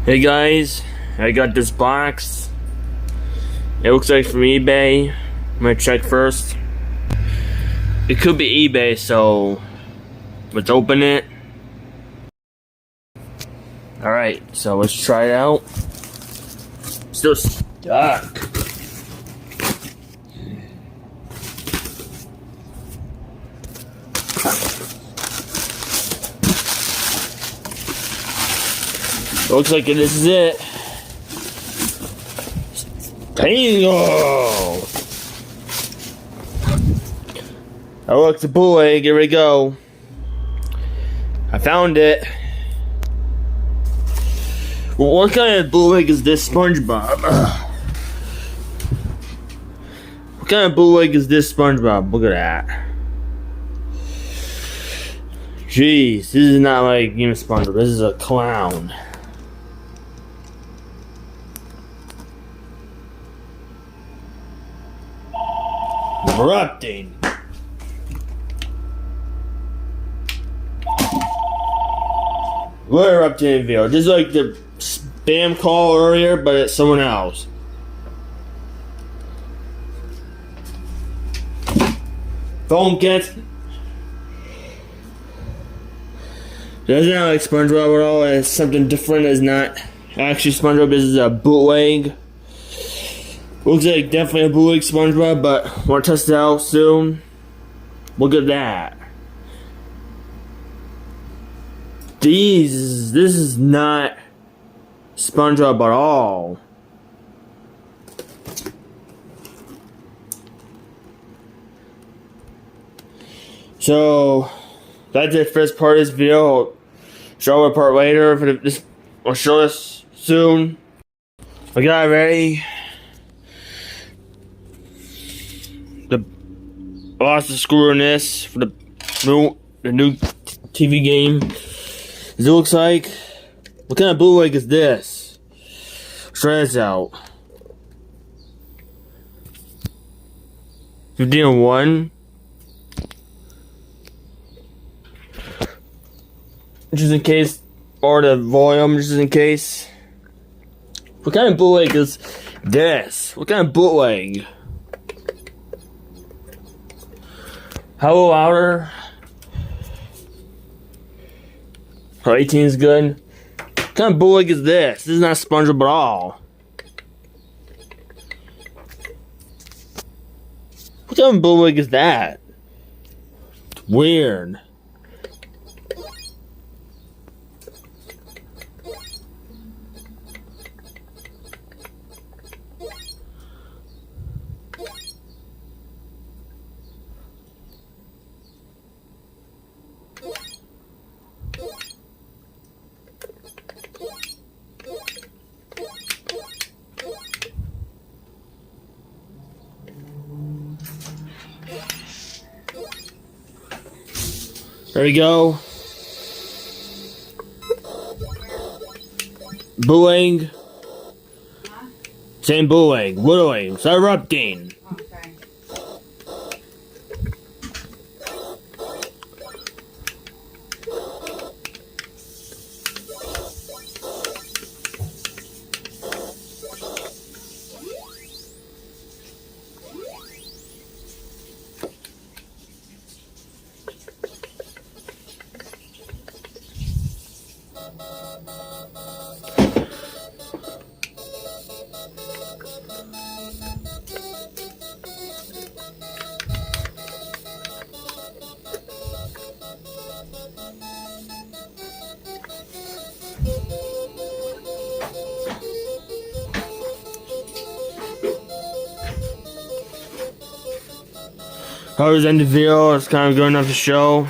Hey guys, I got this box. It looks like from eBay. I'm gonna check first. It could be eBay, so let's open it. Alright, so let's try it out. Still stuck. Looks like this is it. Bingo! Oh look, the bootleg, here we go. I found it. Well, what kind of bootleg is this, SpongeBob? What kind of bootleg is this, SpongeBob? Look at that. Jeez, this is not like even SpongeBob. This is a clown. Erupting. What erupting video? Just like the spam call earlier, but it's someone else. Phone gets. Doesn't sound like SpongeBob at all. It's something different. It's not actually SpongeBob. This is a bootleg. Looks like definitely a bootleg SpongeBob, but we'll test it out soon. Look at that. This is not SpongeBob at all. So that's the first part of this video. I'll show a part later. I'll show this soon. I got it ready. Lost the screw in this for the new TV game. As it looks like. What kind of bootleg is this? Let's try this out. 1501. Just in case, or the volume, just in case. What kind of bootleg is this? What kind of bootleg? How louder? 18 is good. What kind of bootleg is this? This is not SpongeBob at all. What kind of bootleg is that? It's weird. There we go. Bootleg. Huh? Same bootleg. Whittling. It's erupting. Okay. I was in the video. It's kind of good enough to show.